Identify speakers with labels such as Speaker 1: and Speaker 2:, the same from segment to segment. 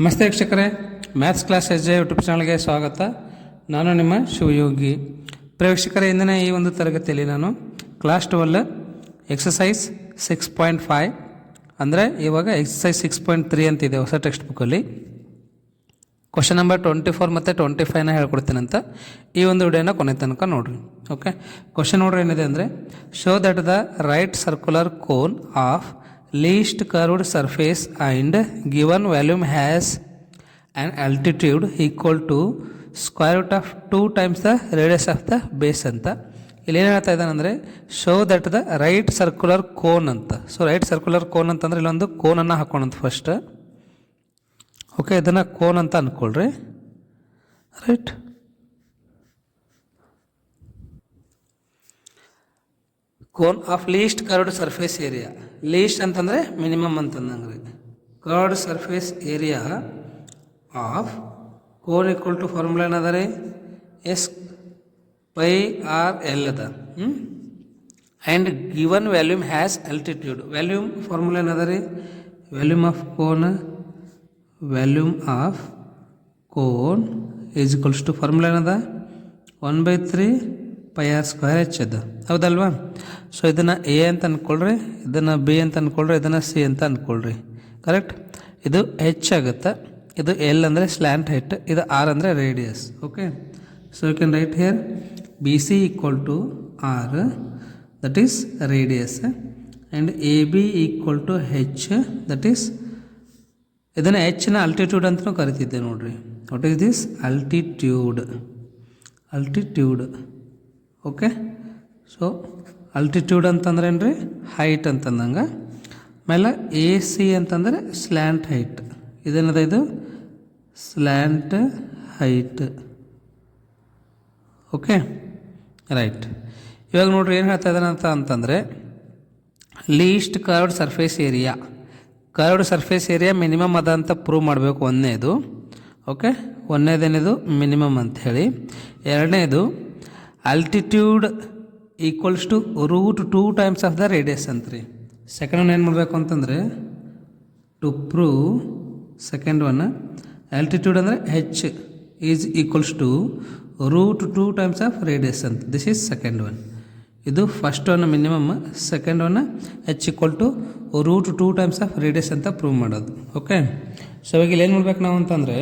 Speaker 1: ನಮಸ್ತೆ ವೀಕ್ಷಕರೇ, maths class S J YouTube ಚಾನಲ್ಗೆ ಸ್ವಾಗತ. ನಾನು ನಿಮ್ಮ ಶಿವಯೋಗಿ. ವೀಕ್ಷಕರೇ, ಇಂದಿನ ಈ ಒಂದು ತರಗತಿಯಲ್ಲಿ ನಾನು ಕ್ಲಾಸ್ 12 ಎಕ್ಸಸೈಸ್ 6.5 ಅಂದರೆ ಇವಾಗ ಎಕ್ಸಸೈಸ್ 6.3 ಅಂತಿದೆ ಹೊಸ ಟೆಕ್ಸ್ಟ್ ಬುಕ್ಕಲ್ಲಿ. ಕ್ವಶನ್ ನಂಬರ್ 24 ಮತ್ತು 25ನ ಹೇಳ್ಕೊಡ್ತೀನಿ ಅಂತ ಈ ಒಂದು ವಿಡಿಯೋನ ಕೊನೆ ತನಕ ನೋಡಿರಿ. ಓಕೆ, ಕ್ವಶನ್ ನೋಡ್ರಿ ಏನಿದೆ ಅಂದರೆ, show that the right circular cone of least curved surface and given volume has an altitude equal to square root of 2 times the radius of the base ಅಂತ. ಇಲ್ಲಿ ಏನು ಹೇಳ್ತಾ ಇದ್ದಾನೆ ಅಂದರೆ, show that the right circular cone ಅಂತ. So right circular cone ಅಂತಂದರೆ ಇಲ್ಲೊಂದು ಕೋನನ್ನು ಹಾಕೋಣಂತ ಫಸ್ಟ್. ಓಕೆ, ಇದನ್ನು ಕೋನ್ ಅಂತ ಅಂದ್ಕೊಳ್ರಿ. Right, cone of least curved surface area. Least ಅಂತಂದರೆ ಮಿನಿಮಮ್ ಅಂತಂದಂಗೆ ರೀ. Curved surface area of cone equal to formula ಏನದ ರೀ, ಎಸ್ ಪೈ ಆರ್ ಎಲ್ ಅದ. And given volume has altitude. Volume formula ಏನದ ರೀ, volume of cone is equals to formula ಏನದ 1/3 pi R square H ಅದ, ಹೌದಲ್ವಾ? ಸೊ ಇದನ್ನು A ಅಂತ ಅಂದ್ಕೊಳ್ರಿ, ಇದನ್ನು ಬಿ ಅಂತ ಅಂದ್ಕೊಳ್ರಿ, ಇದನ್ನು ಸಿ ಅಂತ ಅಂದ್ಕೊಳ್ರಿ. ಕರೆಕ್ಟ್, ಇದು ಹೆಚ್ ಆಗುತ್ತೆ, ಇದು ಎಲ್ ಅಂದರೆ ಸ್ಲ್ಯಾಂಟ್ ಹೈಟ್, ಇದು ಆರ್ ಅಂದರೆ radius. Okay, so you can write here B C equal to R, that is radius, and A B equal to H, that is, ಇದನ್ನು ಹೆಚ್ನ ಅಲ್ಟಿಟ್ಯೂಡ್ ಅಂತಲೂ ಕರಿತಿದ್ದೆ ನೋಡ್ರಿ. What is this? Altitude. Okay, so altitude ಅಂತಂದ್ರೆ ಏನು ರೀ, height ಅಂತಂದಂಗೆ. ಆಮೇಲೆ ಎ ಸಿ ಅಂತಂದರೆ ಸ್ಲ್ಯಾಂಟ್ ಹೈಟ್. ಇದೇನದ, ಇದು ಸ್ಲ್ಯಾಂಟ್ ಹೈಟ್. Okay, right. ಇವಾಗ ನೋಡ್ರಿ ಏನು ಹೇಳ್ತಾ ಇದ್ದಾನೆ ಅಂತಂದರೆ, least curved surface area. Curved surface area minimum ಅದ ಅಂತ ಪ್ರೂವ್ ಮಾಡಬೇಕು, ಒಂದನೇದು. ಓಕೆ, ಒಂದನೇದೇನಿದು ಮಿನಿಮಮ್ ಅಂಥೇಳಿ. ಎರಡನೇದು altitude equals to root 2 times of the radius ಅಂತ್ರಿ. ಸೆಕೆಂಡ್ ಒನ್ ಏನು ಮಾಡಬೇಕು ಅಂತಂದರೆ, to prove second one altitude ಅಂದರೆ H is equals to root 2 times of radius ಅಂತ. This is second one. ಇದು first one minimum, second one H equal to root 2 times of radius ಅಂತ prove ಮಾಡೋದು. Okay, so ಇವಾಗ ಇಲ್ಲಿ ಏನು ಮಾಡ್ಬೇಕು ನಾವು ಅಂತಂದರೆ,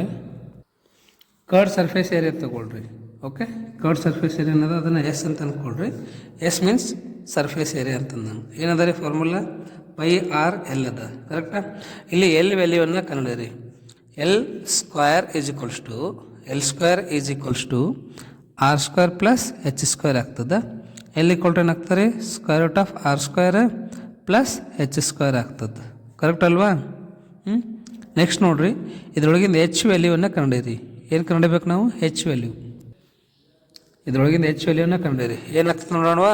Speaker 1: ಕರ್ಡ್ ಸರ್ಫೇಸ್ ಏರಿಯಾ ತೊಗೊಳ್ರಿ. ಓಕೆ, ಕರ್ಡ್ ಸರ್ಫೇಸ್ ಏರಿಯಾ ಅನ್ನೋದು ಅದನ್ನು ಎಸ್ ಅಂತ ಅಂದ್ಕೊಳ್ರಿ. ಎಸ್ ಮೀನ್ಸ್ ಸರ್ಫೇಸ್ ಏರಿಯಾ ಅಂತಂದಂಗೆ. ಏನದ ರೀ ಫಾರ್ಮುಲಾ, ಪೈ ಆರ್ ಎಲ್ ಅದ. ಕರೆಕ್ಟಾ? ಇಲ್ಲಿ ಎಲ್ ವ್ಯಾಲ್ಯೂವನ್ನು ಕಂಡುಹಿಡಿಯಿರಿ. L square is equals to R square plus H square ಆಗ್ತದೆ. ಎಲ್ ಈಕ್ವಲ್ ಟು ಏನಾಗ್ತಾರೆ, square root of R square plus H square ಆಗ್ತದೆ. ಕರೆಕ್ಟ್ ಅಲ್ವಾ? ನೆಕ್ಸ್ಟ್ ನೋಡಿರಿ, ಇದರೊಳಗಿಂದ ಎಚ್ ವ್ಯಾಲ್ಯೂವನ್ನು ಕಂಡುಹಿಡಿಯಿರಿ. ಏನು ಕಂಡುಹಿಡಬೇಕು ನಾವು? ಹೆಚ್ ವ್ಯಾಲ್ಯೂ. ಇದರೊಳಗಿಂದ ಹೆಚ್ ವ್ಯಾಲ್ಯೂನ ಕಂಡುಹಿಡಿಯಿರಿ. ಏನಾಗ್ತದೆ ನೋಡೋಣವಾ?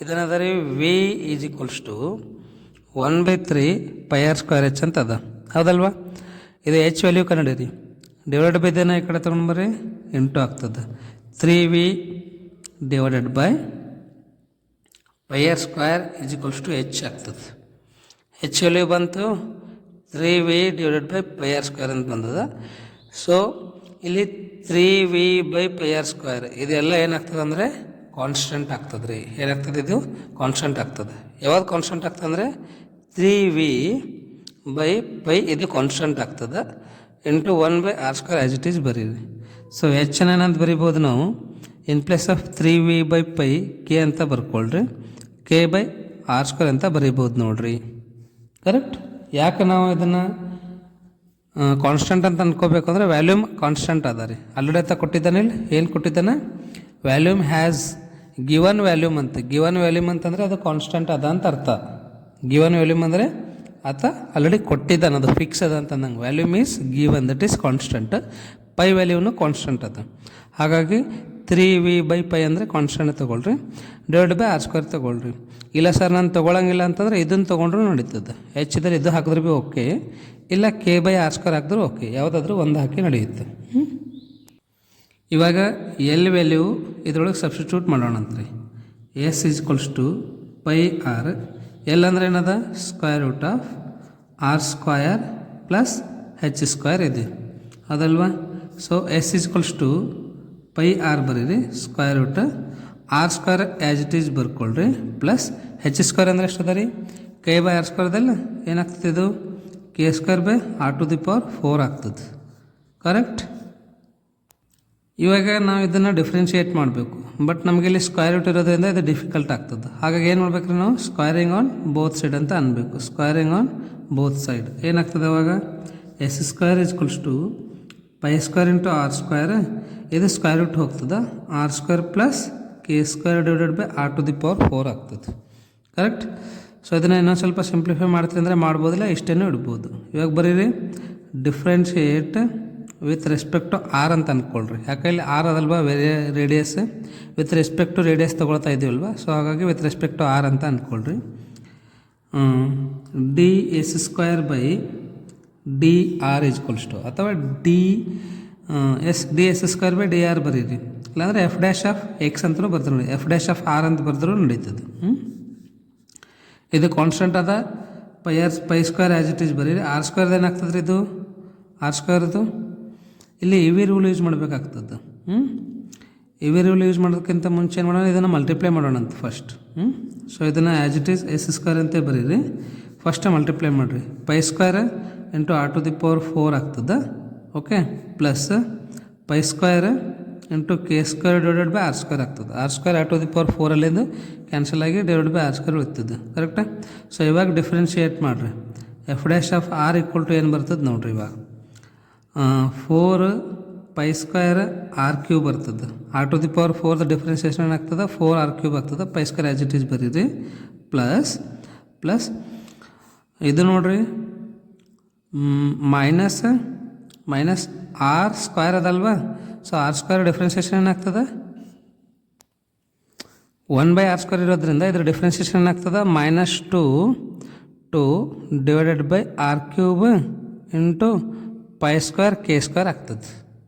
Speaker 1: ಇದನ್ನದ ರೀ, V is equals to 1/3 pi R square H ಅಂತ ಅದ, ಹೌದಲ್ವಾ? ಇದು ಹೆಚ್ ವ್ಯಾಲ್ಯೂ ಕಂಡುಹಿಡಿಯಿರಿ. ಡಿವೈಡ್ ಬೈ ಇದನ್ನು ಈ ಕಡೆ ತೊಗೊಂಡ್ಬರ್ರಿ, ಇಂಟು ಆಗ್ತದೆ. 3v divided by pi R square is equals to H ಆಗ್ತದೆ. ಹೆಚ್ ವ್ಯಾಲ್ಯೂ ಬಂತು 3v divided by pi R square ಅಂತ ಬಂದದ. ಸೊ ಇಲ್ಲಿ 3v by pi R square ಇದೆಲ್ಲ ಏನಾಗ್ತದೆ ಅಂದರೆ ಕಾನ್ಸ್ಟೆಂಟ್ ಆಗ್ತದೆ ರೀ. ಏನಾಗ್ತದೆ? ಇದು ಕಾನ್ಸ್ಟೆಂಟ್ ಆಗ್ತದೆ. ಯಾವಾಗ ಕಾನ್ಸ್ಟೆಂಟ್ ಆಗ್ತದೆ ಅಂದರೆ 3v ಬೈ ಪೈ ಇದು ಕಾನ್ಸ್ಟೆಂಟ್ ಆಗ್ತದೆ, into 1 R square as it is ಬರೀರಿ. ಸೊ ಹೆಚ್ ಏನಂತ ಬರಿಬೋದು ನಾವು, in place of 3v by pi K ಅಂತ ಬರ್ಕೊಳ್ರಿ, ಕೆ ಬೈ ಆರ್ ಸ್ಕ್ವೇರ್ ಅಂತ ಬರಿಬೋದು ನೋಡ್ರಿ. ಕರೆಕ್ಟ್? ಯಾಕೆ ನಾವು ಇದನ್ನು ಕಾನ್ಸ್ಟೆಂಟ್ ಅಂತ ಅಂದ್ಕೋಬೇಕು ಅಂದರೆ, ವ್ಯಾಲ್ಯೂಮ್ ಕಾನ್ಸ್ಟೆಂಟ್ ಅದ ರೀ. ಆಲ್ರೆಡಿ ಅಂತ ಕೊಟ್ಟಿದ್ದಾನೆ. ಇಲ್ಲಿ ಏನು ಕೊಟ್ಟಿದ್ದಾನೆ? ವ್ಯಾಲ್ಯೂಮ್ ಹ್ಯಾಸ್ ಗಿವನ್ ವ್ಯಾಲ್ಯೂಮ್ ಅಂತ. ಗಿವನ್ ವ್ಯಾಲ್ಯೂಮ್ ಅಂತಂದರೆ ಅದು ಕಾನ್ಸ್ಟೆಂಟ್ ಅದ ಅಂತ ಅರ್ಥ. ಗಿವನ್ ವ್ಯಾಲ್ಯೂಮ್ ಅಂದರೆ ಆತ ಆಲ್ರೆಡಿ ಕೊಟ್ಟಿದ್ದಾನೆ, ಅದು ಫಿಕ್ಸ್ ಅದ ಅಂತ ಅಂದಂಗೆ. Volume is given, that is constant. Pi ವ್ಯಾಲ್ಯೂನು ಕಾನ್ಸ್ಟೆಂಟ್ ಅದ. ಹಾಗಾಗಿ 3v ಬೈ ಪೈ ಅಂದರೆ ಕಾನ್ಸ್ಟೆಂಟ್ ತೊಗೊಳ್ರಿ, ಡಿವೈಡ್ ಬೈ ಆರ್ ಸ್ಕ್ವೇರ್ ತೊಗೊಳ್ರಿ. ಇಲ್ಲ ಸರ್ ನಾನು ತೊಗೊಳಂಗಿಲ್ಲ ಅಂತಂದರೆ ಇದನ್ನು ತೊಗೊಂಡ್ರೂ ನಡೀತದೆ. ಹೆಚ್ ಇದ್ರೆ ಇದು ಹಾಕಿದ್ರೆ ಭೀ ಓಕೆ, ಇಲ್ಲ ಕೆ ಬೈ ಆರ್ ಸ್ಕ್ವೇರ್ ಹಾಕಿದ್ರೂ ಓಕೆ, ಯಾವುದಾದ್ರೂ ಒಂದು ಹಾಕಿ ನಡೆಯುತ್ತೆ. ಇವಾಗ ಎಲ್ ವ್ಯಾಲ್ಯೂ ಇದ್ರೊಳಗೆ ಸಬ್ಸ್ಟಿಟ್ಯೂಟ್ ಮಾಡೋಣಂತ್ರಿ. S is equals to pi R. L ಅಂದರೆ ಏನದ? Square root of R square plus H square ಇದೆ ಅದಲ್ವಾ. So S equals to pi R ಬರೀರಿ square root R square as it is ಬರ್ಕೊಳ್ರಿ plus H square ಅಂದರೆ ಎಷ್ಟು ಅದ ರೀ ಕೆ ಬೈ ಆರ್ ಸ್ಕ್ವೇರ್ದಲ್ಲ ಏನಾಗ್ತದೆ ಇದು K square by R to the power 4 ಆಗ್ತದೆ ಕರೆಕ್ಟ್. ಇವಾಗ ನಾವು ಇದನ್ನು ಡಿಫ್ರೆನ್ಷಿಯೇಟ್ ಮಾಡಬೇಕು ಬಟ್ ನಮಗೆ ಇಲ್ಲಿ ಸ್ಕ್ವೇರ್ ರೂಟ್ ಇರೋದ್ರಿಂದ ಇದು ಡಿಫಿಕಲ್ಟ್ ಆಗ್ತದೆ. ಹಾಗಾಗಿ ಏನು ಮಾಡ್ಬೇಕ್ರಿ ನಾವು ಸ್ಕ್ವೇರಿಂಗ್ ಆನ್ ಬೋತ್ ಸೈಡ್ ಅಂತ ಅನ್ಬೇಕು. ಸ್ಕ್ವೇರಿಂಗ್ ಆನ್ ಬೋತ್ ಸೈಡ್ ಏನಾಗ್ತದೆ ಅವಾಗ S square equals to pi square into R square ಇದು ಸ್ಕ್ವೇರ್ ರೂಟ್ ಹೋಗ್ತದೆ R square plus K square divided by R to the power 4 ಆಗ್ತದೆ ಕರೆಕ್ಟ್. ಸೊ ಇದನ್ನು ಇನ್ನೊಂದು ಸ್ವಲ್ಪ ಸಿಂಪ್ಲಿಫೈ ಮಾಡ್ತೀನಿ ಅಂದರೆ ಮಾಡ್ಬೋದಿಲ್ಲ ಇಷ್ಟೇನೂ ಇಡ್ಬೋದು. ಇವಾಗ ಬರೀರಿ differentiate with respect to R ಅಂತ ಅಂದ್ಕೊಳ್ರಿ. ಯಾಕೆ ಇಲ್ಲಿ ಆರ್ ಅದಲ್ವಾ radius with respect to radius ತೊಗೊಳ್ತಾ ಇದ್ದೀವಲ್ವ. ಸೊ ಹಾಗಾಗಿ ವಿತ್ ರೆಸ್ಪೆಕ್ಟ್ ಟು ಆರ್ ಅಂತ ಅಂದ್ಕೊಳ್ರಿ. D S square by D R equals to ಅಥವಾ D S square by D R ಬರೀರಿ. ಇಲ್ಲಾಂದರೆ ಎಫ್ ಡ್ಯಾಶ್ ಆಫ್ ಎಕ್ಸ್ ಅಂತಲೂ ಬರ್ತಾರೆ ನೋಡಿ ಎಫ್ ಡ್ಯಾಶ್ ಆಫ್ ಆರ್ ಅಂತ ಬರೆದ್ರೂ ನಡೀತದೆ. ಇದು ಕಾನ್ಸ್ಟೆಂಟ್ ಅದ pi square as it is ಬರೀರಿ. ಆರ್ ಸ್ಕ್ವೇರ್ದು ಏನಾಗ್ತದೆ ರೀ ಇದು ಆರ್ ಸ್ಕ್ವೇರ್ದು ಇಲ್ಲಿ ಇವಿ ರೂಲ್ ಯೂಸ್ ಮಾಡಬೇಕಾಗ್ತದೆ. ಇವಿ ರೂಲ್ ಯೂಸ್ ಮಾಡೋದಕ್ಕಿಂತ ಮುಂಚೆ ಏನು ಮಾಡೋಣ ಇದನ್ನು ಮಲ್ಟಿಪ್ಲೈ ಮಾಡೋಣ ಅಂತ ಫಸ್ಟ್. ಸೊ ಇದನ್ನು as it is S square ಅಂತ ಬರೀರಿ ಫಸ್ಟ್ ಮಲ್ಟಿಪ್ಲೈ ಮಾಡಿರಿ pi square into R to the power 4 ಆಗ್ತದೆ okay plus pi square into K square divided by R square ಆಗ್ತದೆ. R square R to the power 4 ಅಲ್ಲಿಂದ cancel ಆಗಿ divide by R square ಉಳಿತದೆ ಕರೆಕ್ಟಾ. So ಇವಾಗ differentiate ಮಾಡಿರಿ F dash of R equal to ಏನು ಬರ್ತದೆ ನೋಡಿರಿ ಇವಾಗ 4 ಪೈ ಸ್ಕ್ವೇರ್ ಆರ್ ಕ್ಯೂಬ್ ಬರ್ತದೆ R to the power 4 differentiation ಏನಾಗ್ತದೆ 4 ಆರ್ ಕ್ಯೂಬ್ ಆಗ್ತದೆ pi square as it is ಬರೀರಿ ಪ್ಲಸ್ ಇದು ನೋಡಿರಿ ಮೈನಸ್ ಆರ್ ಸ್ಕ್ವೇರ್ ಅದಲ್ವಾ. ಸೊ ಆರ್ ಸ್ಕ್ವೇರ್ ಡಿಫ್ರೆನ್ಸಿಯೇಷನ್ ಏನಾಗ್ತದೆ 1/r² ಇರೋದ್ರಿಂದ ಇದ್ರ ಡಿಫ್ರೆನ್ಸಿಯೇಷನ್ ಏನಾಗ್ತದೆ -2 divided by R cube into pi square K square ಆಗ್ತದೆ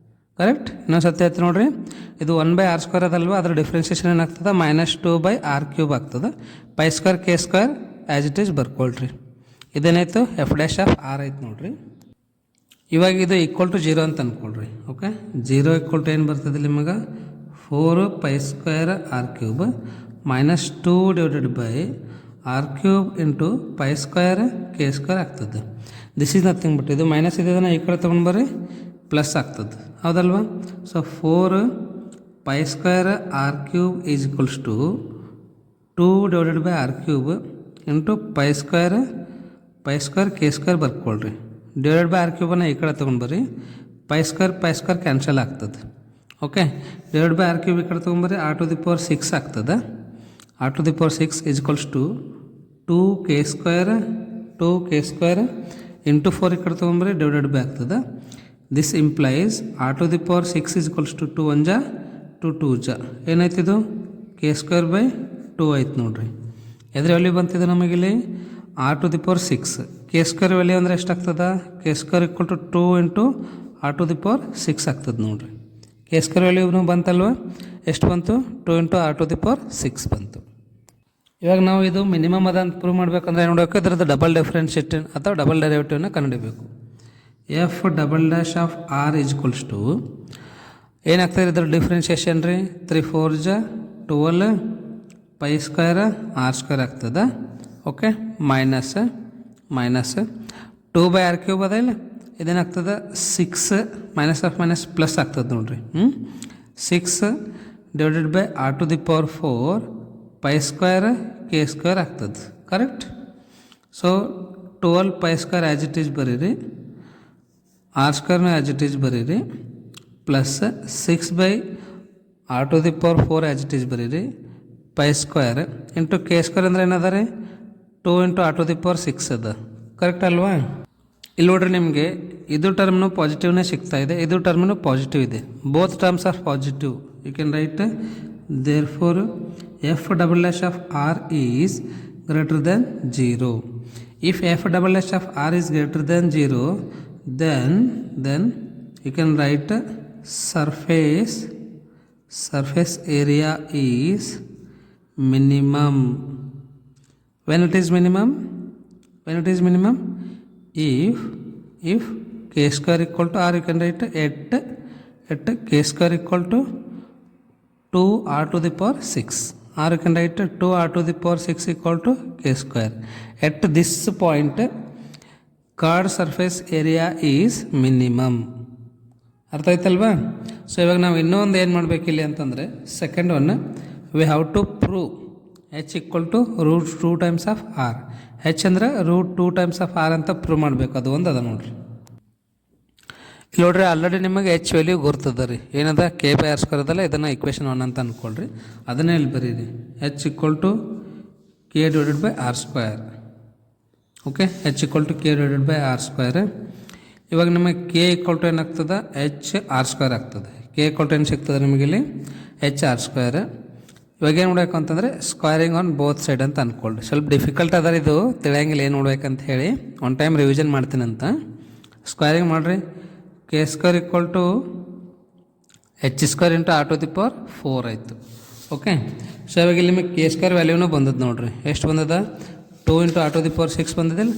Speaker 1: ಕರೆಕ್ಟ್. ಇನ್ನೊಂದು ಸತಿ ಆಯ್ತು ನೋಡಿರಿ ಇದು 1/r² ಅದಲ್ವಾ ಅದ್ರ ಡಿಫ್ರೆನ್ಸಿಯೇಷನ್ ಏನಾಗ್ತದೆ -2/r³ ಆಗ್ತದೆ pi square K square as it is ಬರ್ಕೊಳ್ರಿ. ಇದೇನಾಯ್ತು ಎಫ್ ಡ್ಯಾಶ್ ಆಫ್ ಆರ್ ಆಯ್ತು ನೋಡಿರಿ. ಇವಾಗ ಇದು ಈಕ್ವಲ್ ಟು 0 ಅಂತ ಅಂದ್ಕೊಳ್ರಿ ಓಕೆ. 0 ಈಕ್ವಲ್ ಟು ಏನು ಬರ್ತದೆ ನಿಮಗೆ 4 pi square R cube -2 divided by R cube into pi square K square ಆಗ್ತದೆ. ದಿಸ್ ಈಸ್ ನಥಿಂಗ್ ಬಟ್ ಇದು ಮೈನಸ್ ಇದನ್ನು ಈ ಕಡೆ ತೊಗೊಂಡು ಬರ್ರಿ ಪ್ಲಸ್ ಆಗ್ತದೆ ಹೌದಲ್ವಾ. So 4 pi square R cube is equals to 2 divided by R cube into pi square K square ಬರ್ಕೊಳ್ರಿ. ಡಿವೈಡೆಡ್ ಬೈ ಆರ್ ಕ್ಯೂಬನ್ನು ಈ ಕಡೆ ತೊಗೊಂಡು ಬರ್ರಿ ಪೈ ಸ್ಕ್ವೇರ್ ಕ್ಯಾನ್ಸಲ್ ಆಗ್ತದೆ okay. Divide by R cube ಈ ಕಡೆ ತೊಗೊಂಬರ್ರಿ ಆರ್ ಟು ದಿ ಪವರ್ 6 ಆಗ್ತದೆ. R to the power 6 is equals to 2k square into 4 ಈ ಕಡೆ ತೊಗೊಂಬರ್ರಿ ಡಿವೈಡೆಡ್ ಬೈ ಆಗ್ತದೆ. This implies R to the power 6 is equals to 2 1 2 2 ಏನಾಯ್ತು ಇದು ಕೆ ಸ್ಕ್ವೇರ್ ಬೈ 2 ಆಯ್ತು ನೋಡಿರಿ. ಎದ್ರ ವ್ಯಾಲ್ಯೂ ಬಂತಿದೆ ನಮಗಿಲ್ಲಿ R to the power 6 K square value ಅಂದರೆ ಎಷ್ಟಾಗ್ತದೆ K square equal to 2 into R to the power 6 ಆಗ್ತದೆ ನೋಡಿರಿ. ಕೆ ಸ್ಕ್ವೇರ್ ವ್ಯಾಲ್ಯೂ ಬಂತಲ್ವ ಎಷ್ಟು ಬಂತು 2 into R to the power 6 ಬಂತು. ಇವಾಗ ನಾವು ಇದು ಮಿನಿಮಮ್ ಅದ ಅಂತ ಪ್ರೂವ್ ಮಾಡಬೇಕಂದ್ರೆ ಏನು ಮಾಡಬೇಕು ಇದರದ್ದು ಡಬಲ್ ಡಿಫ್ರೆನ್ಷಿಯೇಷನ್ ಅಥವಾ ಡಬಲ್ ಡೆರಿವೇಟಿವ್ನ ಕಂಡುಹಿಡಬೇಕು. F double dash of R equals to ಏನಾಗ್ತದೆ ಇದ್ರ ಡಿಫ್ರೆನ್ಷಿಯೇಷನ್ ರೀ 3 4 12 ಪೈ ಸ್ಕ್ವೇರ್ ಆರ್ ಸ್ಕ್ವೇರ್ ಆಗ್ತದೆ okay minus 2 by R cube ಅದ ಇಲ್ಲ ಇದೇನಾಗ್ತದೆ 6 ಮೈನಸ್ ಆಫ್ ಮೈನಸ್ ಪ್ಲಸ್ ಆಗ್ತದೆ ನೋಡಿರಿ 6 divided by R to the power 4 pi square K square ಆಗ್ತದೆ correct. So 12 pi square as it is ಬರೀರಿ R ಸ್ಕ್ವೇರ್ನ as it is ಬರೀರಿ plus 6 by R to the power 4 as it is ಬರೀರಿ pi square into K square ಅಂದರೆ ಏನದ ರೀ 2 into R to the power 6 ಅದ correct ಅಲ್ವಾ. ಇಲ್ಲಿ ನೋಡ್ರಿ ನಿಮಗೆ ಇದು ಟರ್ಮ್ನು ಪಾಸಿಟಿವ್ನೇ ಸಿಗ್ತಾ ಇದೆ ಇದು ಟರ್ಮ್ನು ಪಾಸಿಟಿವ್ ಇದೆ both terms are positive. You can write therefore f double dash of r is greater than 0. If f double dash of r is greater than 0 then you can write surface area is minimum. When it is minimum if k square equal to, or you can write at k square equal to 2r to the power 6, or you can write 2r to the power 6 equal to k square. At this point curved surface area is minimum. ಅರ್ಥ ಆಯ್ತಲ್ವಾ? So ಇವಾಗ ನಾವು ಇನ್ನೂ ಒಂದು ಏನು ಮಾಡಬೇಕು ಇಲ್ಲಿ ಅಂತಂದರೆ, second one we have to prove h equal to √2 times of r. h ಅಂದರೆ √2 ಟೈಮ್ಸ್ ಆಫ್ r ಅಂತ ಪ್ರೂವ್ ಮಾಡಬೇಕು. ಅದು ಒಂದು ಅದ ನೋಡ್ರಿ. ಇಲ್ಲಿ ನೋಡ್ರಿ ಆಲ್ರೆಡಿ ನಿಮಗೆ h ವ್ಯಾಲ್ಯೂ ಗುರ್ತದ ರೀ. ಏನದ k/r² ಅದಲ್ಲ, ಇದನ್ನು ಇಕ್ವೇಷನ್ 1 ಅಂತ ಅಂದ್ಕೊಳ್ರಿ. ಅದನ್ನೇ ಇಲ್ಲಿ ಬರೀರಿ, h equal to k/r². Okay, h equal to k/r². ಇವಾಗ ನಿಮಗೆ ಕೆ ಈಕ್ವಲ್ ಟು ಏನಾಗ್ತದೆ, h/r² ಆಗ್ತದೆ. ಕೆ ಈಕ್ವಲ್ ಟು ಏನು ಸಿಗ್ತದೆ ನಿಮಗೆ ಇಲ್ಲಿ, h/r². ಇವಾಗ ಏನು ನೋಡ್ಬೇಕು ಅಂತಂದರೆ ಸ್ಕ್ವೇರಿಂಗ್ ಆನ್ ಬೋತ್ ಸೈಡ್ ಅಂತ ಅಂದ್ಕೊಳ್ರಿ. ಸ್ವಲ್ಪ ಡಿಫಿಕಲ್ಟ್ ಅದ ಇದು, ತಿಳಿಯಂಗಿಲ್ಲ ಏನು ನೋಡ್ಬೇಕಂತ ಹೇಳಿ. ಒನ್ ಟೈಮ್ ರಿವಿಷನ್ ಮಾಡ್ತೀನಂತ. ಸ್ಕ್ವೇರಿಂಗ್ ಮಾಡಿರಿ, k² equal to h² into r to the power 4 ಆಯಿತು. ಓಕೆ, ಸೊ ಇವಾಗ ಇಲ್ಲಿ ನಿಮಗೆ k² ವ್ಯಾಲ್ಯೂನೂ ಬಂದದ್ದು ನೋಡ್ರಿ. ಎಷ್ಟು ಬಂದದ, 2 into r to the power 6 ಬಂದಿದ್ದಿಲ್ಲ.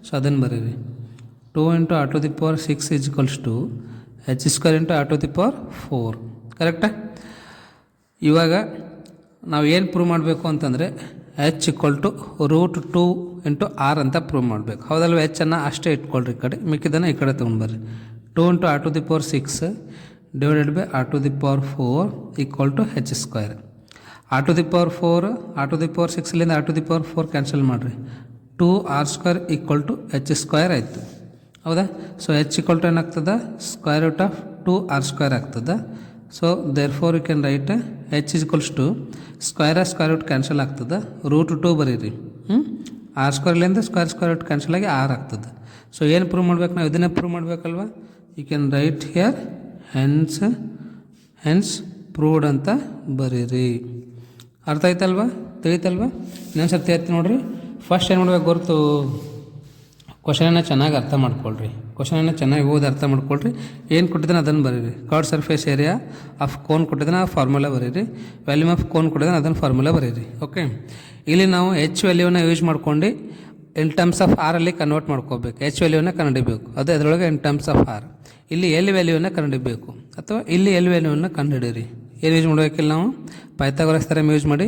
Speaker 1: ಸೊ ಅದನ್ನು ಬರೀರಿ, 2 into r to the power 6 is equals to h² into r to the power 4. ಕರೆಕ್ಟಾ? ಇವಾಗ ನಾವು ಏನು ಪ್ರೂವ್ ಮಾಡಬೇಕು ಅಂತಂದರೆ h equal to √2 into r ಅಂತ ಪ್ರೂವ್ ಮಾಡಬೇಕು. ಹೌದಲ್ವ? h ಅಷ್ಟೇ ಇಟ್ಕೊಳ್ರಿ ಈ ಕಡೆ, ಮಿಕ್ಕಿದ್ದನ್ನು ಈ ಕಡೆ ತೊಗೊಂಡ್ಬರ್ರಿ. 2 into r to the power 6 divided by r to the power 4 equal to h². r to the power 4, r to the power 6 ಇಲ್ಲಿಂದ r to the power 4 cancel ಮಾಡಿರಿ. 2r² ಈಕ್ವಲ್ ಟು h² ಆಯಿತು. ಹೌದಾ? So h equal to ಏನಾಗ್ತದೆ, √2r² ಆಗ್ತದೆ. So therefore you can write h equals to square root cancel ಆಗ್ತದೆ, √2 ಬರೀರಿ. r² ಇಲ್ಲಿಂದ square root cancel ಆಗಿ r ಆಗ್ತದೆ. ಸೊ ಏನು ಪ್ರೂವ್ ಮಾಡ್ಬೇಕು ನಾವು, ಇದನ್ನೇ ಪ್ರೂವ್ ಮಾಡಬೇಕಲ್ವ. You can write here hence proved ಅಂತ ಬರೀರಿ. ಅರ್ಥ ಆಯ್ತಲ್ವ, ತಿಳಿತಲ್ವ? ಇನ್ನೊಂದು ಸರ್ತಿ ಹೇಳ್ತೀನಿ ನೋಡಿರಿ. ಫಸ್ಟ್ ಏನು ಮಾಡ್ಬೇಕು ಗೊತ್ತು, ಕ್ವಶನನ್ನು ಚೆನ್ನಾಗಿ ಅರ್ಥ ಮಾಡ್ಕೊಳ್ರಿ. ಕ್ವಶನನ್ನು ಚೆನ್ನಾಗಿ ಓದಿ ಅರ್ಥ ಮಾಡ್ಕೊಳ್ರಿ. ಏನು ಕೊಟ್ಟಿದ್ದಾನೆ ಅದನ್ನು ಬರೀರಿ. Curved surface area of cone ಕೊಟ್ಟಿದ್ದಾನೆ, ಆ ಫಾರ್ಮುಲಾ ಬರೀರಿ. ವ್ಯಾಲ್ಯೂಮ್ ಆಫ್ ಕೋನ್ ಕೊಟ್ಟಿದ್ದಾನೆ, ಅದನ್ನು ಫಾರ್ಮುಲಾ ಬರೀರಿ. ಓಕೆ, ಇಲ್ಲಿ ನಾವು h ವ್ಯಾಲ್ಯೂನ ಯೂಸ್ ಮಾಡ್ಕೊಂಡು ಇನ್ ಟರ್ಮ್ಸ್ ಆಫ್ r ಅಲ್ಲಿ ಕನ್ವರ್ಟ್ ಮಾಡ್ಕೋಬೇಕು. h ವ್ಯಾಲ್ಯೂನ ಕಂಡುಹಿಡಬೇಕು, ಅದು ಅದರೊಳಗೆ ಇನ್ ಟರ್ಮ್ಸ್ ಆಫ್ r. ಇಲ್ಲಿ ಎಲ್ ವ್ಯಾಲ್ಯೂನ ಕಂಡುಹಿಡಬೇಕು, ಅಥವಾ ಇಲ್ಲಿ ಎಲ್ ವ್ಯಾಲ್ಯೂನ ಕಂಡುಹಿಡಿಯಿರಿ. ಏನು ಯೂಸ್ ಮಾಡಬೇಕಿಲ್ಲ, ನಾವು ಪೈಥಾಗೋರಸ್ ಥರಮ್ ಯೂಸ್ ಮಾಡಿ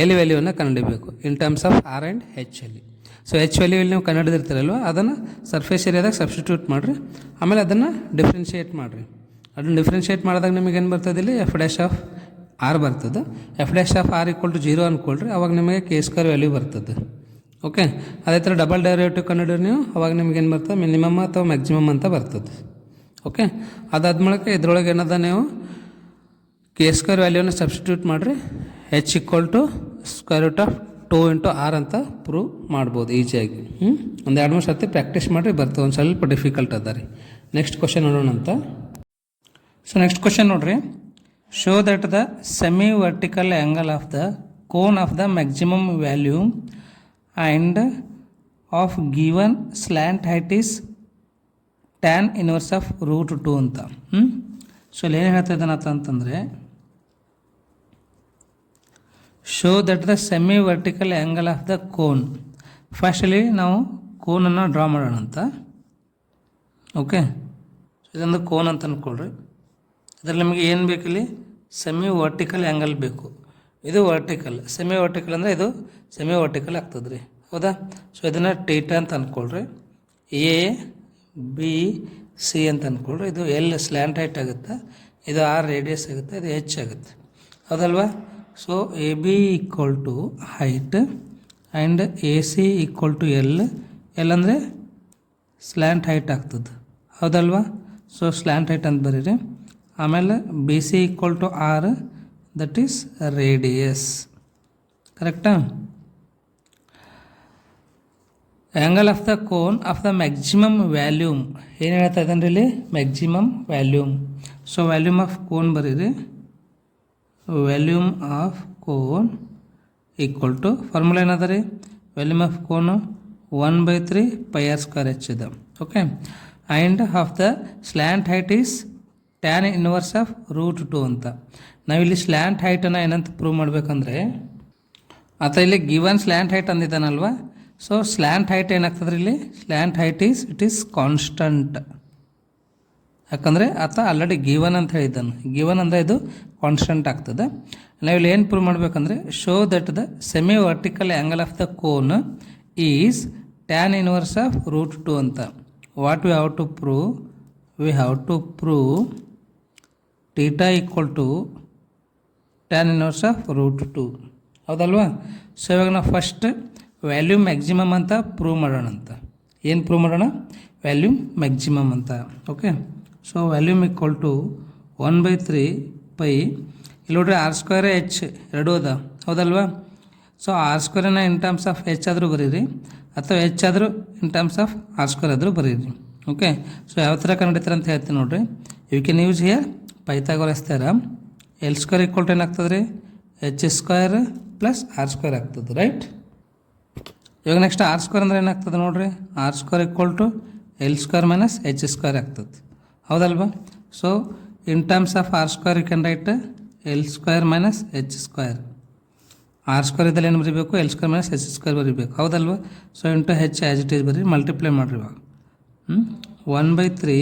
Speaker 1: ಎಲ್ ವ್ಯಾಲ್ಯೂನ ಕಂಡುಹಿಡಬೇಕು in terms of r and h ಅಲ್ಲಿ. ಸೊ h ವ್ಯಾಲ್ಯೂ ಇಲ್ಲಿ ನೀವು ಕಂಡುಹಿಡಿದಿರ್ತೀರಲ್ವ, ಅದನ್ನು ಸರ್ಫೇಸ್ ಏರಿಯಾದಾಗ ಸಬ್ಸ್ಟಿಟ್ಯೂಟ್ ಮಾಡಿರಿ. ಆಮೇಲೆ ಅದನ್ನು ಡಿಫ್ರೆನ್ಷಿಯೇಟ್ ಮಾಡಿರಿ. ಅದನ್ನು ಡಿಫ್ರೆನ್ಷಿಯೇಟ್ ಮಾಡಿದಾಗ ನಿಮಗೆ ಏನು ಬರ್ತದೆ, ಇಲ್ಲಿ f' ಬರ್ತದೆ. f' ಈಕ್ವಲ್ ಟು 0 ಅಂದ್ಕೊಳ್ರಿ, ಅವಾಗ ನಿಮಗೆ k² ವ್ಯಾಲ್ಯೂ ಬರ್ತದೆ. ಓಕೆ, ಅದೇ ಥರ ಡಬಲ್ ಡೈರಿವೇಟಿವ್ ಕಂಡುಹಿಡಿದ್ರೆ ನೀವು, ಅವಾಗ ನಿಮ್ಗೆ ಏನು ಬರ್ತದೆ, ಮಿನಿಮಮ್ ಅಥವಾ ಮ್ಯಾಕ್ಸಿಮಮ್ ಅಂತ ಬರ್ತದೆ. ಓಕೆ, ಅದಾದ್ಮೇಲೆ ಇದ್ರೊಳಗೆ ಏನದ, ನೀವು k² ವ್ಯಾಲ್ಯೂನ ಸಬ್ಸ್ಟಿಟ್ಯೂಟ್ ಮಾಡಿರಿ. h equal to √2 into r ಅಂತ ಪ್ರೂವ್ ಮಾಡ್ಬೋದು ಈಸಿಯಾಗಿ. ಒಂದು 2-3 ಸರ್ತಿ ಪ್ರಾಕ್ಟೀಸ್ ಮಾಡಿರಿ, ಬರ್ತದೆ. ಒಂದು ಸ್ವಲ್ಪ ಡಿಫಿಕಲ್ಟ್ ಅದ ರೀ. ನೆಕ್ಸ್ಟ್ ಕ್ವಶನ್ ನೋಡೋಣ ಅಂತ. ಸೊ ನೆಕ್ಸ್ಟ್ ಕ್ವಶನ್ ನೋಡ್ರಿ. Show that the semi vertical angle of the cone of the maximum value and of given slant height is tan inverse of √2 ಅಂತ. ಸೊ ಇಲ್ಲಿ ಏನು ಹೇಳ್ತಾ ಇದ್ದಾನೆ ಅಂತಂದರೆ, show that the semi vertical angle of the cone. ಫಸ್ಟಲ್ಲಿ ನಾವು ಕೋನನ್ನು draw ಮಾಡೋಣ ಅಂತ. ಓಕೆ, ಇದೊಂದು ಕೋನ್ ಅಂತ ಅಂದ್ಕೊಳ್ರಿ. ಇದರಲ್ಲಿ ನಮಗೆ ಏನು ಬೇಕಿಲ್ಲಿ, ಸೆಮಿ ವರ್ಟಿಕಲ್ ಆ್ಯಂಗಲ್ ಬೇಕು. ಇದು ವರ್ಟಿಕಲ್, ಸೆಮಿ ವರ್ಟಿಕಲ್ ಅಂದರೆ ಇದು ಸೆಮಿ ವರ್ಟಿಕಲ್ ಆಗ್ತದೆ ರೀ. ಹೌದಾ? ಸೊ ಇದನ್ನು ಟೀಟಾ ಅಂತ ಅಂದ್ಕೊಳ್ರಿ. ಎ ಬಿ ಸಿ ಅಂತ ಅಂದ್ಕೊಳ್ರಿ. ಇದು ಎಲ್ ಸ್ಲ್ಯಾಂಟ್ ಹೈಟ್ ಆಗುತ್ತೆ, ಇದು ಆರ್ ರೇಡಿಯಸ್ ಆಗುತ್ತೆ, ಇದು ಎಚ್ ಆಗುತ್ತೆ. ಹೌದಲ್ವಾ? So A B equal to height and A C equal to L ಅಂದರೆ ಸ್ಲ್ಯಾಂಟ್ ಹೈಟ್ ಆಗ್ತದೆ. ಹೌದಲ್ವಾ? ಸೊ ಸ್ಲ್ಯಾಂಟ್ ಹೈಟ್ ಅಂತ ಬರೀರಿ. ಆಮೇಲೆ B C equal to R, that is radius. ಕರೆಕ್ಟಾ? Angle of the cone of the maximum volume. ಏನು ಹೇಳ್ತಾ ಇದ್ದಾನೆ ಇಲ್ಲಿ, maximum volume. So volume of cone ಬರೀರಿ. Volume of cone equal to formula ಏನದ ರೀ, ವ್ಯಾಲ್ಯೂಮ್ ಆಫ್ ಕೋನು 1/3 πr² ಇದೆ. Okay, and of the slant height is tan inverse of √2 ಅಂತ. ನಾವಿಲ್ಲಿ ಸ್ಲ್ಯಾಂಟ್ ಹೈಟನ್ನು ಏನಂತ ಪ್ರೂವ್ ಮಾಡಬೇಕಂದ್ರೆ, ಆತ ಇಲ್ಲಿ ಗಿವನ್ ಸ್ಲ್ಯಾಂಟ್ ಹೈಟ್ ಅಂದಿದ್ದಾನಲ್ವ. ಸೊ ಸ್ಲ್ಯಾಂಟ್ ಹೈಟ್ ಏನಾಗ್ತದೆ ಇಲ್ಲಿ, slant height it is constant. ಯಾಕಂದರೆ ಆತ ಆಲ್ರೆಡಿ ಗಿವನ್ ಅಂತ ಹೇಳಿದ್ದಾನೆ. ಗಿವನ್ ಅಂದರೆ ಇದು ಕಾನ್ಸ್ಟೆಂಟ್ ಆಗ್ತದೆ. ನಾವಿಲ್ಲಿ ಏನು ಪ್ರೂವ್ ಮಾಡಬೇಕಂದ್ರೆ show that the semi vertical angle of the cone is tan inverse of root 2 ಅಂತ. What we have to prove? We have to prove theta equal to tan inverse of root 2. ಹೌದಲ್ವಾ? So ಇವಾಗ ನಾವು first value maximum ಅಂತ prove ಮಾಡೋಣ ಅಂತ. ಏನು prove ಮಾಡೋಣ? Volume maximum ಅಂತ. Okay, so volume equal to 1/3 pi. ಇಲ್ಲಿ ನೋಡ್ರಿ ಆರ್ ಸ್ಕ್ವೇರ್ ಎಚ್ ಎರಡೂ ಅದ, ಹೌದಲ್ವಾ? ಸೊ ಆರ್ ಸ್ಕ್ವೇರನ್ನ ಇನ್ ಟರ್ಮ್ಸ್ ಆಫ್ ಎಚ್ ಆದರೂ ಬರೀರಿ ಅಥವಾ ಎಚ್ ಆದರೂ in terms of R square ಆದರೂ ಬರೀರಿ. ಓಕೆ, ಸೊ ಯಾವ ಥರ ಕಂಡುಹಿಡಿತಾರೆ ಅಂತ ಹೇಳ್ತೀನಿ ನೋಡಿರಿ. You can use here Pythagoras theorem. L square equal to ಏನಾಗ್ತದೆ ರೀ? H square plus r square ಆಗ್ತದೆ, ರೈಟ್? ಇವಾಗ ನೆಕ್ಸ್ಟ್ ಆರ್ ಸ್ಕ್ವೇರ್ ಅಂದರೆ ಏನಾಗ್ತದೆ ನೋಡಿರಿ? R square equal to L square minus h square ಆಗ್ತದೆ, ಹೌದಲ್ವಾ? So in terms of R square you can write l square minus h square. R square ಇದ್ದಲ್ಲಿ ಏನು ಬರೀಬೇಕು? L square minus h square ಬರೀಬೇಕು, ಹೌದಲ್ವಾ? So into H as it is ಬರೀ, multiply ಮಾಡಿರಿ ಇವಾಗ. 1/3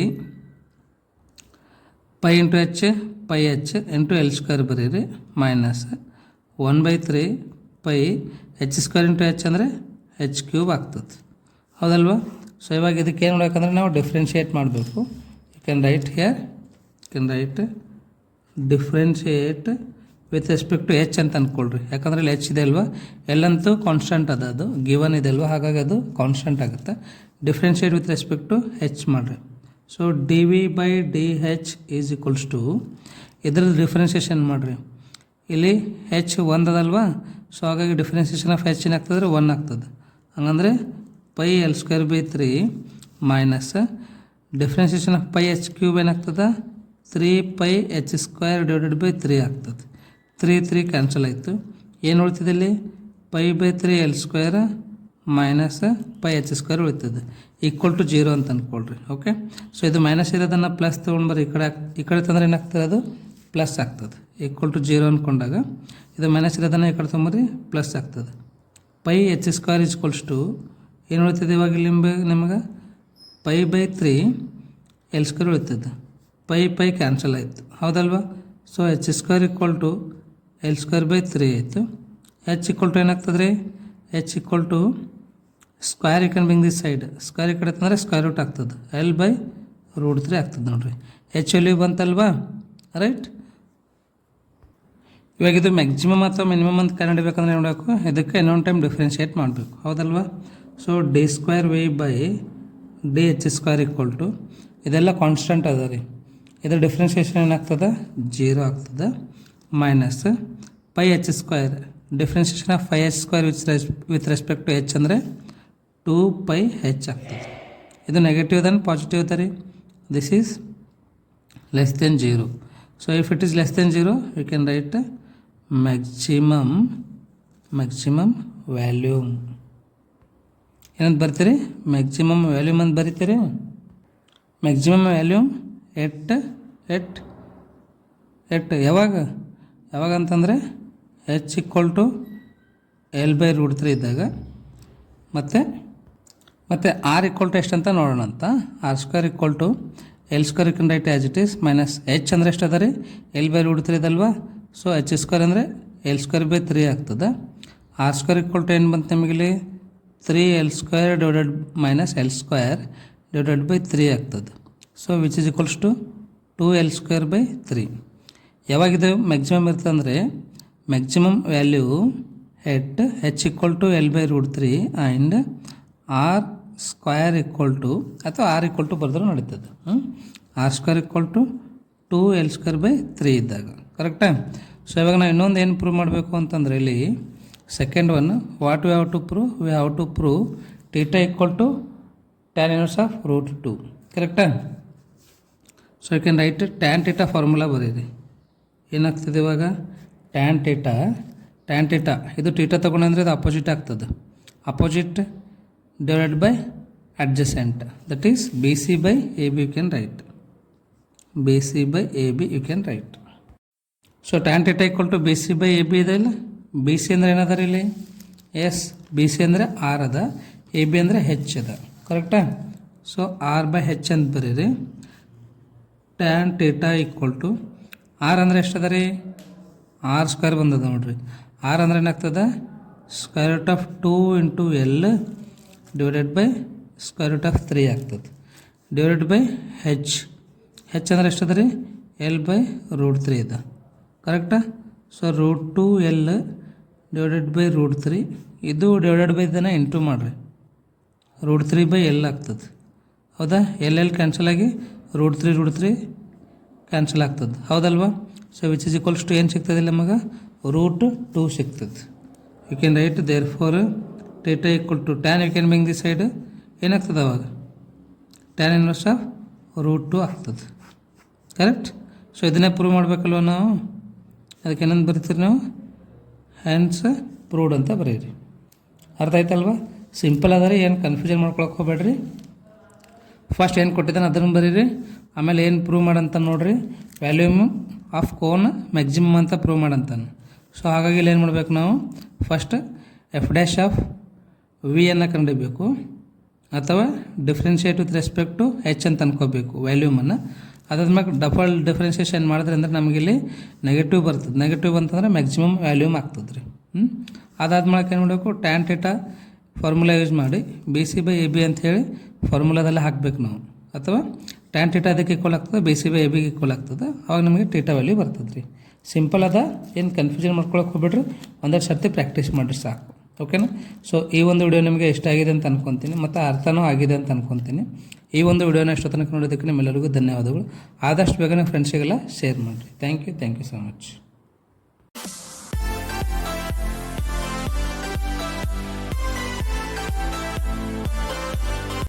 Speaker 1: pi into H, pi H into L square ಬರೀರಿ, minus 1/3 pi H square into H ಅಂದರೆ ಎಚ್ ಕ್ಯೂಬ್ ಆಗ್ತದೆ, ಹೌದಲ್ವಾ? ಸೊ ಇವಾಗ ಇದಕ್ಕೆ ಏನು ಮಾಡಬೇಕಂದ್ರೆ ನಾವು ಡಿಫ್ರೆನ್ಷಿಯೇಟ್ ಮಾಡಬೇಕು. You can write here, you can write differentiate with respect to h ಅಂತ ಅಂದ್ಕೊಳ್ರಿ. ಯಾಕಂದರೆ ಇಲ್ಲಿ ಎಚ್ ಇದೆ ಅಲ್ವಾ, ಎಲ್ಲಂತೂ ಕಾನ್ಸ್ಟೆಂಟ್ ಅದ, ಅದು ಗಿವನ್ ಇದೆ ಅಲ್ವಾ, ಹಾಗಾಗಿ ಅದು ಕಾನ್ಸ್ಟೆಂಟ್ ಆಗುತ್ತೆ. Differentiate with respect to H ಮಾಡಿರಿ. So D V by D H is equals to, ಇದ್ರದ್ದು ಡಿಫ್ರೆನ್ಷಿಯೇಷನ್ ಮಾಡಿರಿ. ಇಲ್ಲಿ ಹೆಚ್ ಒಂದದಲ್ವಾ, ಸೊ ಹಾಗಾಗಿ ಡಿಫ್ರೆನ್ಷಿಯೇಷನ್ ಆಫ್ ಹೆಚ್ ಏನಾಗ್ತದೆ? 1 ಆಗ್ತದೆ. ಹಂಗಂದರೆ pi L square by 3 minus differentiation of pi H cube ಏನಾಗ್ತದೆ? 3 pi H square divided by 3 ಆಗ್ತದೆ. 3 ಕ್ಯಾನ್ಸಲ್ ಆಯಿತು. ಏನು ಉಳಿತಿದೆ ಇಲ್ಲಿ? Pi by 3 L square minus pi H square ಉಳಿತದೆ, ಈಕ್ವಲ್ ಟು 0 ಅಂತ ಅಂದ್ಕೊಳ್ರಿ. ಓಕೆ, ಸೊ ಇದು ಮೈನಸ್ ಇರೋದನ್ನು ಪ್ಲಸ್ ತೊಗೊಂಡು ಬರ್ರಿ. ಈ ಕಡೆ ತಂದರೆ ಏನಾಗ್ತದೆ? ಅದು ಪ್ಲಸ್ ಆಗ್ತದೆ. ಈಕ್ವಲ್ ಟು 0 ಅಂದ್ಕೊಂಡಾಗ ಇದು ಮೈನಸ್ ಇರೋದನ್ನು ಈ ಕಡೆ ತೊಗೊಂಬರ್ರಿ, ಪ್ಲಸ್ ಆಗ್ತದೆ. Pi H square equals to ಏನು ಉಳಿತದೆ ಇವಾಗ ಇಲ್ಲಿ ನಿಮಗೆ? ಪೈ ಬೈ 3 ಎಲ್ ಸ್ಕ್ವೇರ್ ಉಳಿತದೆ. ಪೈ ಕ್ಯಾನ್ಸಲ್ ಆಯಿತು, ಹೌದಲ್ವಾ? So H square equal to L square by 3 ಆಯಿತು. ಎಚ್ ಈಕ್ವಲ್ ಟು ಏನಾಗ್ತದೆ ರೀ? H equal to square, you can bring this side, square ಈ ಕಡೆ ತಂದರೆ ಸ್ಕ್ವೇರ್ ರೂಟ್ ಆಗ್ತದೆ, ಎಲ್ ಬೈ ರೂಟ್ 3 ಆಗ್ತದೆ ನೋಡಿರಿ. ಎಚ್ ವ್ಯಾಲ್ಯೂ ಬಂತಲ್ವಾ, ರೈಟ್? ಇವಾಗ ಇದು ಮ್ಯಾಕ್ಸಿಮಮ್ ಅಥವಾ ಮಿನಿಮಮ್ ಅಂತ ಕಂಡುಹಿಡಿಬೇಕಂದ್ರೆ ನೋಡಬೇಕು, ಇದಕ್ಕೆ ಇನ್ನೊಂದು ಟೈಮ್ ಡಿಫ್ರೆನ್ಷಿಯೇಟ್ ಮಾಡಬೇಕು, ಹೌದಲ್ವಾ? So d square v by d h square equal to, ಇದೆಲ್ಲ ಕಾನ್ಸ್ಟೆಂಟ್ ಅದ ರೀ, ಇದರ ಡಿಫ್ರೆನ್ಷಿಯೇಷನ್ ಏನಾಗ್ತದೆ? 0 ಆಗ್ತದೆ, minus pi H square, differentiation of pi H square with respect to h ಅಂದರೆ 2 ಪೈ ಹೆಚ್ ಆಗ್ತದೆ. ಇದು ನೆಗೆಟಿವ್ ದನ್ ಪಾಸಿಟಿವ್ ಅದ ರೀ. This is less than 0. So if it is less than 0 you can write maximum volume ಏನಂತ ಬರ್ತೀರಿ? Maximum volume ಅಂತ ಬರೀತೀರಿ. Maximum volume at ಯಾವಾಗ ಅಂತಂದರೆ h equal to l by root 3 ಇದ್ದಾಗ, ಮತ್ತು ಆರ್ ಈಕ್ವಲ್ ಟು ಎಷ್ಟು ಅಂತ ನೋಡೋಣ ಅಂತ. R square equal to L square you can write as it is, minus H ಅಂದರೆ ಎಷ್ಟು ಅದ ರೀ? ಎಲ್ ಬೈ ರೂಟ್ 3 ಇದಲ್ವಾ, ಸೊ ಎಚ್ ಸ್ಕ್ವೇರ್ ಅಂದರೆ ಎಲ್ ಸ್ಕ್ವೇರ್ ಬೈ 3 ಆಗ್ತದೆ. ಆರ್ ಸ್ಕ್ವೇರ್ ಈಕ್ವಲ್ ಟು ಏನು ಬಂತು ನಿಮಗಿಲ್ಲಿ? 3 L square divided minus L square divided by 3 ಆಗ್ತದೆ. So which is equals to 2 L square by 3. ಯಾವಾಗಿದು ಮ್ಯಾಕ್ಸಿಮಮ್ ಇರ್ತದೆ ಅಂದರೆ maximum value at h equal to l by root 3 and r square equal to, ಅಥವಾ r equal to ಬರೆದ್ರೂ ನಡೀತದೆ. R square equal to 2 L square by 3 ಇದ್ದಾಗ, ಕರೆಕ್ಟಾ? So ಇವಾಗ ನಾವು ಇನ್ನೊಂದು ಏನು ಪ್ರೂವ್ ಮಾಡಬೇಕು ಅಂತಂದರೆ ಇಲ್ಲಿ second one, what we have to prove theta equal to tan inverse of root 2, ಕರೆಕ್ಟಾ? So you can write tan theta formula ಬರೀರಿ. ಏನಾಗ್ತದೆ ಇವಾಗ? ಟ್ಯಾನ್ ಥೀಟಾ ಇದು ಥೀಟಾ ತೊಗೊಂಡ್ರೆ ಅದು ಅಪೋಸಿಟ್ ಆಗ್ತದೆ. Opposite divided by adjacent, that is B C by A B you can write. BC by AB you can write. So tan theta equal to BC by AB ಇದೆ ಇಲ್ಲ? BC ಅಂದರೆ ಏನದ ಇಲ್ಲಿ? S, BC ಅಂದರೆ R ಅದ, AB ಅಂದರೆ H ಅದ, ಕರೆಕ್ಟಾ? ಸೊ R by H ಅಂತ ಬರೀರಿ. Tan theta equal to r ಅಂದರೆ ಎಷ್ಟದ ರೀ ಆರ್ ಸ್ಕ್ವೇರ್ ಬಂದದ ನೋಡಿರಿ. ಆರ್ ಅಂದ್ರೆ ಏನಾಗ್ತದೆ square root of 2 into l divided by square root of 3 ಆಗ್ತದೆ ಡಿವೈಡೆಡ್ ಬೈ ಹೆಚ್. ಹೆಚ್ ಅಂದ್ರೆ ಎಷ್ಟದ ರೀ ಎಲ್ ಬೈ ರೂಟ್ 3 ಇದೆ ಕರೆಕ್ಟಾ. So root 2 L divided by root 3 ಇದು ಡಿವೈಡೆಡ್ ಬೈ ಇದನ್ನು ಇಂಟು ಮಾಡಿರಿ ರೂಟ್ 3 ಬೈ ಎಲ್ ಆಗ್ತದೆ ಹೌದಾ. ಎಲ್ ಕ್ಯಾನ್ಸಲ್ ಆಗಿ ರೂಟ್ 3 ಕ್ಯಾನ್ಸಲ್ ಆಗ್ತದೆ ಹೌದಲ್ವಾ. So which is equals to ಏನು ಸಿಗ್ತದೆ ನಮಗೆ ರೂಟ್ 2 ಸಿಗ್ತದೆ. You can write therefore theta equal to tan. You can bring the side ಏನಾಗ್ತದೆ ಅವಾಗ ಟ್ಯಾನ್ ಇನ್ವರ್ಸ್ ಆಫ್ ರೂಟ್ 2 ಆಗ್ತದೆ ಕರೆಕ್ಟ್. ಸೊ ಇದನ್ನೇ ಪ್ರೂವ್ ಮಾಡಬೇಕಲ್ವ ನಾವು. ಅದಕ್ಕೆ ಏನಂತ ಬರೀತೀರಿ ನಾವು ಹ್ಯಾಂಡ್ಸ್ ಪ್ರೂವ್ಡ್ ಅಂತ ಬರೀರಿ. ಅರ್ಥ ಆಯ್ತಲ್ವ. ಸಿಂಪಲ್ ಅದ ರೀ, ಏನು ಕನ್ಫ್ಯೂಷನ್ ಮಾಡ್ಕೊಳಕ್ಕೆ ಹೋಗ್ಬೇಡ್ರಿ. ಫಸ್ಟ್ ಏನು ಕೊಟ್ಟಿದ್ದಾನೆ ಅದನ್ನು ಬರೀರಿ, ಆಮೇಲೆ ಏನು ಪ್ರೂವ್ ಮಾಡಂತ ನೋಡಿರಿ. ವ್ಯಾಲ್ಯೂಮ್ ಆಫ್ ಕೋನ್ ಮ್ಯಾಕ್ಸಿಮಮ್ ಅಂತ ಪ್ರೂವ್ ಮಾಡಂತಾನೆ. ಸೊ ಹಾಗಾಗಿ ಇಲ್ಲಿ ಏನು ಮಾಡ್ಬೇಕು ನಾವು first f dash of v ಅನ್ನು ಕಂಡುಹಿಡಿಯಬೇಕು ಅಥವಾ differentiate with respect to h ಅಂತ ಅನ್ಕೋಬೇಕು ವ್ಯಾಲ್ಯೂಮನ್ನು. ಅದಾದ್ಮೇಲೆ ಡಬಲ್ ಡಿಫ್ರೆನ್ಷಿಯೇಷನ್ ಮಾಡಿದ್ರೆ ಅಂದರೆ ನಮಗಿಲ್ಲಿ ನೆಗೆಟಿವ್ ಬರ್ತದೆ. ನೆಗೆಟಿವ್ ಅಂತಂದರೆ ಮ್ಯಾಕ್ಸಿಮಮ್ ವ್ಯಾಲ್ಯೂಮ್ ಆಗ್ತದೆ ರೀ. ಅದಾದ್ಮೇಲೆ ಏನು ಮಾಡಬೇಕು ಟ್ಯಾನ್ ಟೀಟಾ ಫಾರ್ಮುಲಾ ಯೂಸ್ ಮಾಡಿ B C by A B ಅಂಥೇಳಿ ಫಾರ್ಮುಲಾದಲ್ಲೇ ಹಾಕಬೇಕು ನಾವು. ಅಥವಾ ಟ್ಯಾನ್ ಟೀಟಾ ಅದಕ್ಕೆ ಈಕ್ವಲ್ ಆಗ್ತದೆ, ಬಿ ಸಿ ಬೈ ಎ ಬಿಗೆ ಈಕ್ವಲ್ ಆಗ್ತದೆ. ಅವಾಗ ನಮಗೆ ಟೀಟಾ ವ್ಯಾಲ್ಯೂ ಬರ್ತದೆ ರೀ. ಸಿಂಪಲ್ ಅದ, ಏನು ಕನ್ಫ್ಯೂಷನ್ ಮಾಡ್ಕೊಳಕ್ಕೆ ಹೋಗ್ಬಿಡ್ರಿ. ಒಂದೆರಡು ಸರ್ತಿ ಪ್ರಾಕ್ಟೀಸ್ ಮಾಡಿರಿ ಸಾಕು. ಓಕೆನಾ. ಸೊ ಈ ಒಂದು ವಿಡಿಯೋ ನಿಮಗೆ ಇಷ್ಟ ಆಗಿದೆ ಅಂತ ಅನ್ಕೊತೀನಿ ಮತ್ತು ಅರ್ಥನೂ ಆಗಿದೆ ಅಂತ ಅನ್ಕೊತೀನಿ. ಈ ಒಂದು ವಿಡಿಯೋನ ಎಷ್ಟೋ ತನಕ ನೋಡೋದಕ್ಕೆ ನಿಮ್ಮೆಲ್ಲರಿಗೂ ಧನ್ಯವಾದಗಳು. ಆದಷ್ಟು ಬೇಗನೆ ಫ್ರೆಂಡ್ಸಿಗೆಲ್ಲ ಶೇರ್ ಮಾಡಿರಿ. Thank you so much.